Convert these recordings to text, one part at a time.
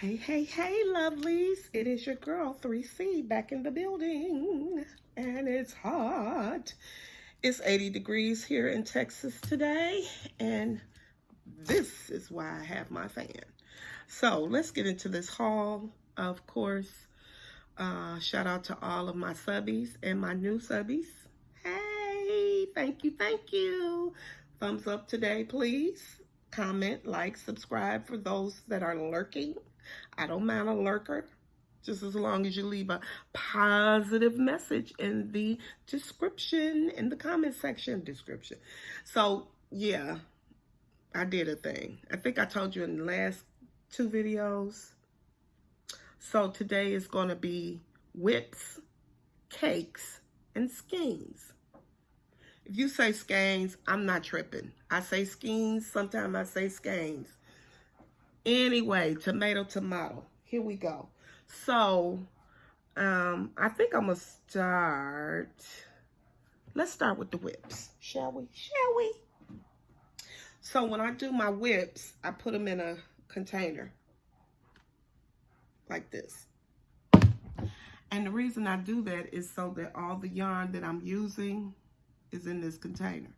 Hey, hey, hey, lovelies. It is your girl, 3C, back in the building. And it's hot. It's 80 degrees here in Texas today. And this is why I have my fan. So let's get into this haul. Of course, shout out to all of my subbies and my new subbies. Hey, thank you, thank you. Thumbs up today, please. Comment, like, subscribe for those that are lurking. I don't mind a lurker, just as long as you leave a positive message in the description, in the comment section description. So, yeah, I did a thing. I think I told you in the last 2 videos. So today is going to be WIPs, cakes, and skeins. If you say skeins, I'm not tripping. I say skeins, sometimes I say skeins. Anyway, tomato, tomato. Here we go. So, I think I'm going to start. Let's start with the WIPs, shall we? Shall we? So, when I do my WIPs, I put them in a container like this. And the reason I do that is so that all the yarn that I'm using is in this container.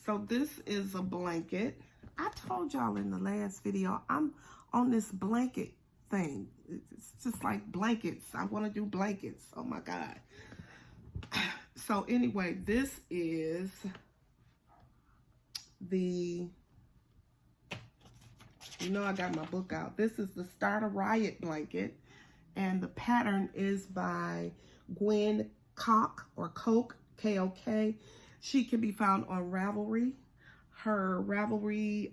So, this is a blanket. I told y'all in the last video, I'm on this blanket thing. It's just like blankets. I want to do blankets. Oh my God. So anyway, this is the, you know I got my book out. This is the Start a Riot blanket. And the pattern is by Gwen Cock or Coke, K-O-K. She can be found on Ravelry. Her Ravelry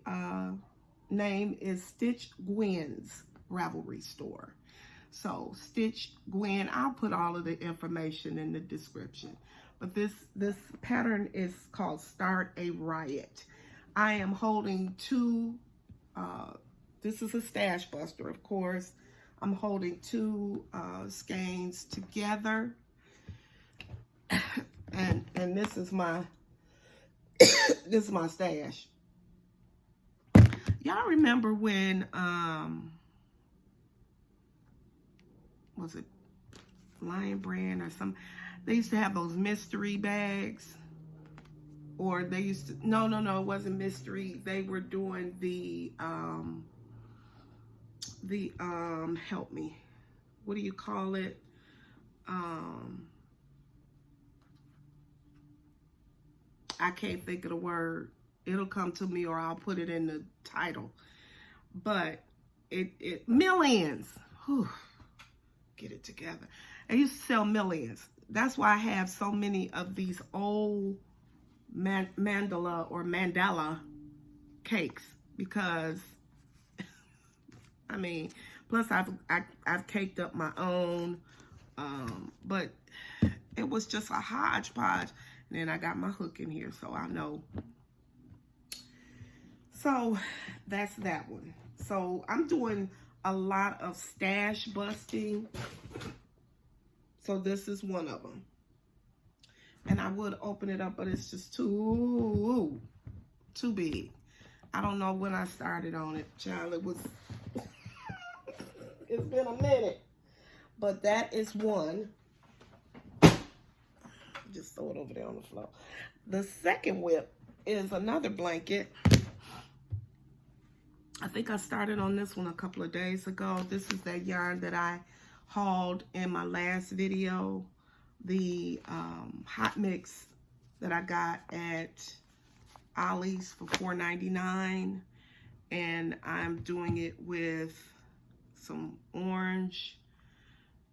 name is Stitch Gwen's Ravelry store. So Stitch Gwen, I'll put all of the information in the description. But this pattern is called Start a Riot. I am holding 2, this is a stash buster, of course. I'm holding 2 skeins together. and this is my this is my stash. Y'all remember when, was it Lion Brand or some, they used to have those mystery bags, or they used to, no, it wasn't mystery. They were doing the help me, what do you call it? I can't think of the word. It'll come to me or I'll put it in the title. But it millions. Whew, get it together. I used to sell millions. That's why I have so many of these old mandala cakes, because I mean, plus I've caked up my own, but it was just a hodgepodge. And then I got my hook in here, so I know. So that's that one. So I'm doing a lot of stash busting. So this is one of them. And I would open it up, but it's just too big. I don't know when I started on it, child. It was, it's been a minute. But that is one. Just throw it over there on the floor. The second WIP is another blanket. I think I started on this one a couple of days ago. This is that yarn that I hauled in my last video. The hot mix that I got at Ollie's for $4.99. And I'm doing it with some orange.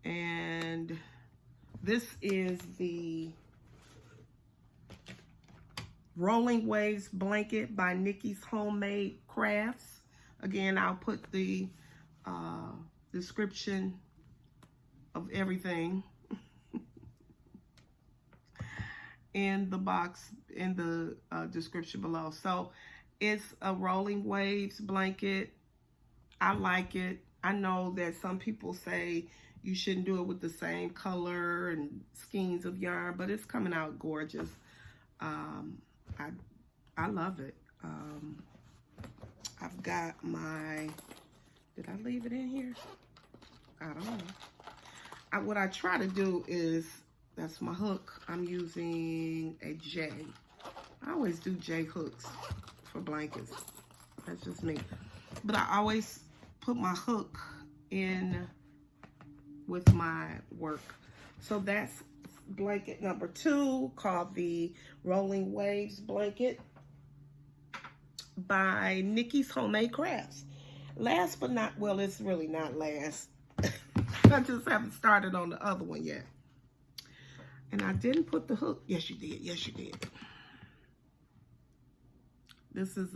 And this is the Rolling Waves blanket by Nikki's Homemade Crafts. Again, I'll put the description of everything in the box, in the description below. So it's a Rolling Waves blanket. I like it. I know that some people say you shouldn't do it with the same color and skeins of yarn, but it's coming out gorgeous. I love it. I've got my, did I leave it in here? I don't know. What I try to do is, that's my hook. I'm using a J. I always do J hooks for blankets. That's just me. But I always put my hook in with my work. So that's blanket number 2, called the Rolling Waves blanket by Nikki's Homemade Crafts. Last but not, well, it's really not last. I just haven't started on the other one yet. And I didn't put the hook. Yes, you did. Yes, you did. This is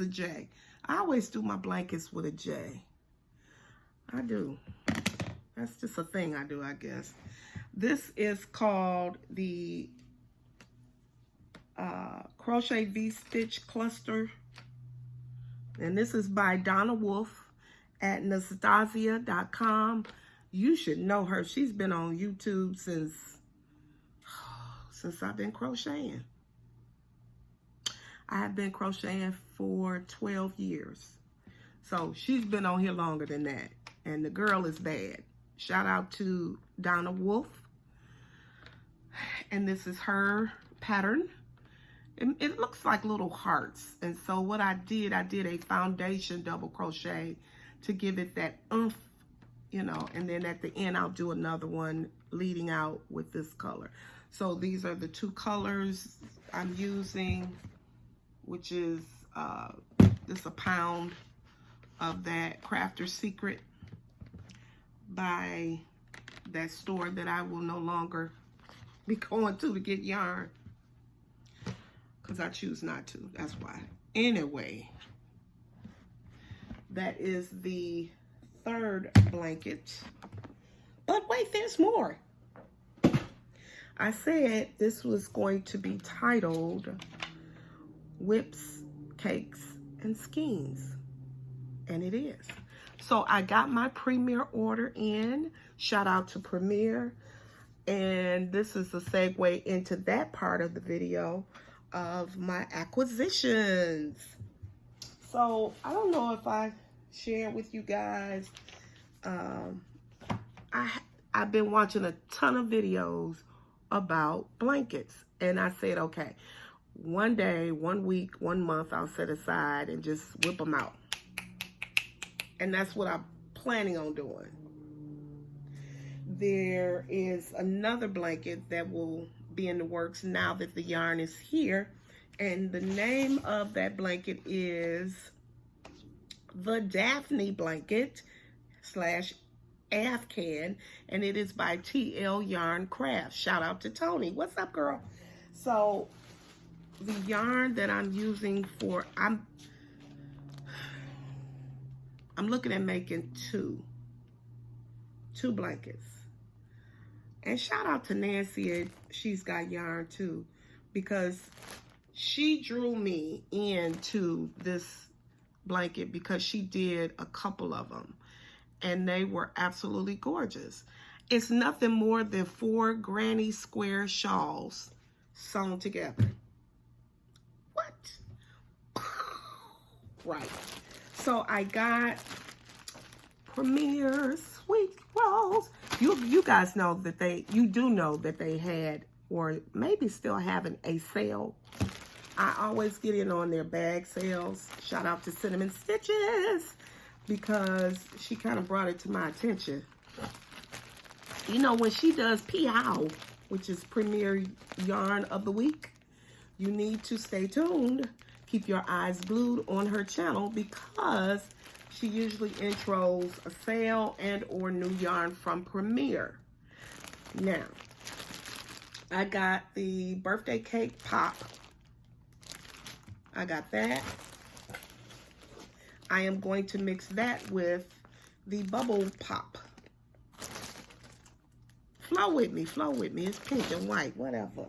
a J. I always do my blankets with a J. I do. That's just a thing I do, I guess. This is called the Crochet V-Stitch Cluster. And this is by Donna Wolf at Nastasia.com. You should know her. She's been on YouTube since I've been crocheting. I have been crocheting for 12 years. So she's been on here longer than that. And the girl is bad. Shout out to Donna Wolf. And this is her pattern. It looks like little hearts. And so what I did a foundation double crochet to give it that oomph, you know, and then at the end I'll do another one leading out with this color. So these are the 2 colors I'm using, which is just a pound of that Crafter's Secret by that store that I will no longer be going to get yarn, because I choose not to. That's why. Anyway, that is the 3rd blanket. But wait, there's more. I said this was going to be titled Whips, Cakes, and Skeins. And it is. So I got my Premier order in. Shout out to Premier. And this is a segue into that part of the video of my acquisitions. So I don't know if I share with you guys. I've been watching a ton of videos about blankets. And I said, okay, one day, 1 week, 1 month, I'll set aside and just whip them out. And that's what I'm planning on doing. There is another blanket that will be in the works now that the yarn is here. And the name of that blanket is the Daphne blanket / Afghan. And it is by TL Yarn Crafts. Shout out to Tony. What's up, girl? So the yarn that I'm using for, I'm looking at making two blankets. And shout out to Nancy, she's got yarn too, because she drew me into this blanket because she did a couple of them and they were absolutely gorgeous. It's nothing more than 4 granny square shawls sewn together. What? Right. So I got Premier Sweet Rolls. You guys know that you do know that they had, or maybe still having, a sale. I always get in on their bag sales. Shout out to Cinnamon Stitches, because she kind of brought it to my attention. You know, when she does POW, which is Premier Yarn of the Week, you need to stay tuned. Keep your eyes glued on her channel, because she usually intros a sale and or new yarn from Premier. Now, I got the birthday cake pop. I got that. I am going to mix that with the bubble pop. Flow with me, flow with me. It's pink and white, whatever.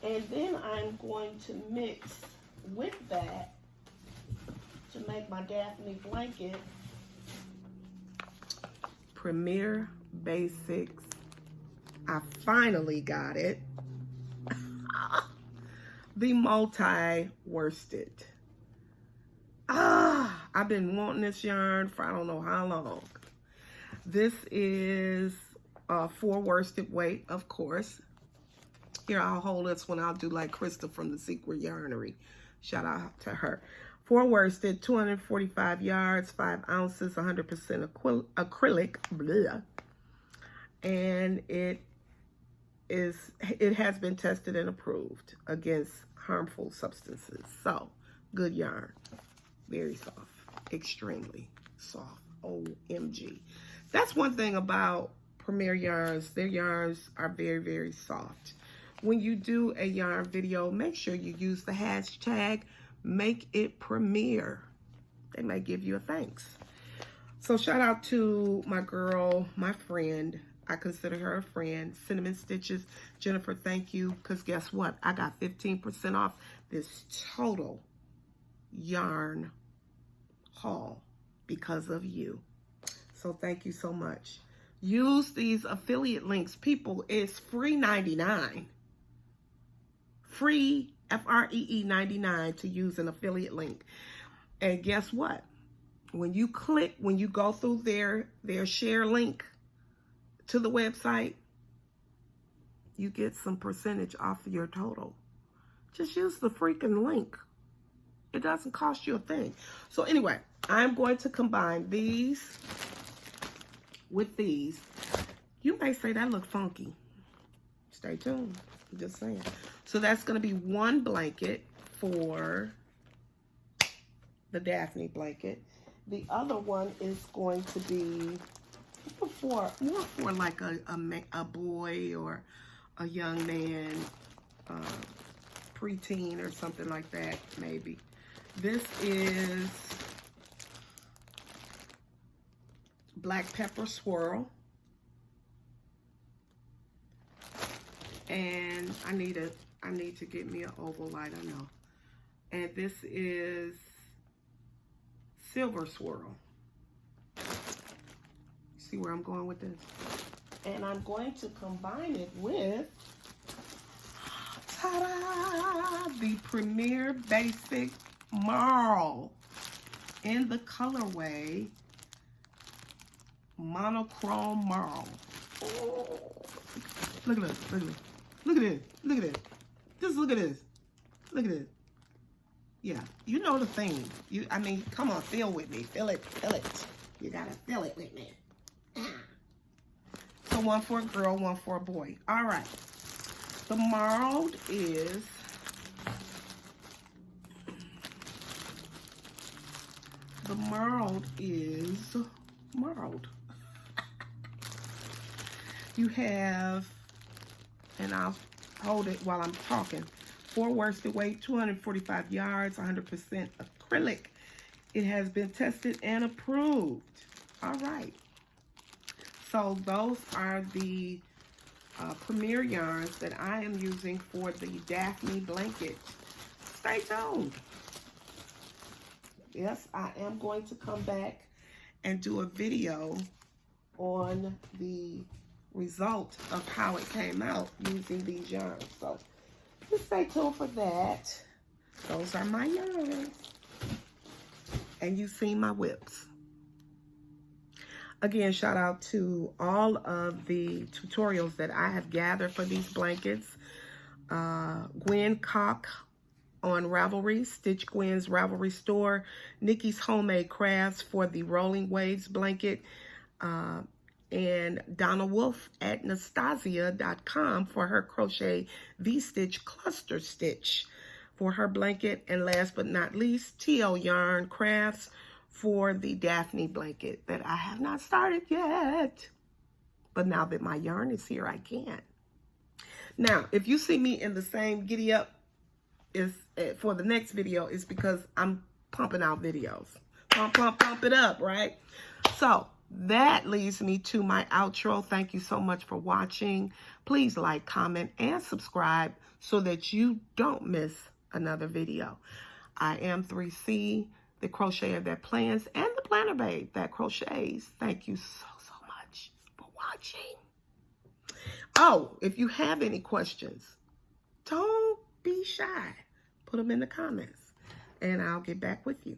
And then I'm going to mix with that to make my Daphne blanket, Premier Basics. I finally got it. The multi-worsted. I I've been wanting this yarn for I don't know how long. This is 4 worsted weight, of course. Here, I'll hold this one. I'll do like Krista from the Secret Yarnery. Shout out to her. 4 worsted, 245 yards, 5 ounces, 100% acrylic. Blah. And it has been tested and approved against harmful substances. So, good yarn. Very soft. Extremely soft. OMG. That's one thing about Premier Yarns. Their yarns are very, very soft. When you do a yarn video, make sure you use the hashtag #MakeItPremiere. They may give you a thanks. So shout out to my girl, my friend. I consider her a friend. Cinnamon Stitches. Jennifer, thank you. Because guess what? I got 15% off this total yarn haul because of you. So thank you so much. Use these affiliate links. People, it's free 99. Free, FREE 99 to use an affiliate link. And guess what? When you go through their share link to the website, you get some percentage off of your total. Just use the freaking link. It doesn't cost you a thing. So anyway, I'm going to combine these with these. You may say that look funky. Stay tuned. I'm just saying. So that's going to be 1 blanket for the Daphne blanket. The other one is going to be more for like a boy or a young man, preteen or something like that, maybe. This is Black Pepper Swirl. And I need to get me an oval light, I know. And this is Silver Swirl. See where I'm going with this? And I'm going to combine it with, ta-da, the Premier Basic Marl in the colorway Monochrome Marl. Oh, look at this, look at this. Look at this, look at this. Just look at this. Look at this. Yeah, you know the theme. I mean, come on, feel with me. Feel it, feel it. You gotta feel it with me. So 1 for a girl, 1 for a boy. All right. The marled is marled. You have, and I'll hold it while I'm talking, 4 worsted weight, 245 yards, 100% acrylic. It has been tested and approved. All right. So those are the Premier yarns that I am using for the Daphne blanket. Stay tuned. Yes, I am going to come back and do a video on the result of how it came out using these yarns. So just stay tuned for that. Those are my yarns. And you've seen my whips. Again, shout out to all of the tutorials that I have gathered for these blankets. Gwen Cock on Ravelry, Stitch Gwen's Ravelry store, Nikki's Homemade Crafts for the Rolling Waves blanket, and Donna Wolf at Nastasia.com for her crochet V-Stitch cluster stitch for her blanket. And last but not least, TL Yarn Crafts for the Daphne blanket that I have not started yet. But now that my yarn is here, I can. Now, if you see me in the same giddy up is for the next video, is because I'm pumping out videos. Pump it up, right? So that leads me to my outro. Thank you so much for watching. Please like, comment, and subscribe so that you don't miss another video. I am 3C, the crocheter that plans, and the planner babe that crochets. Thank you so much for watching. Oh, if you have any questions, don't be shy. Put them in the comments, and I'll get back with you.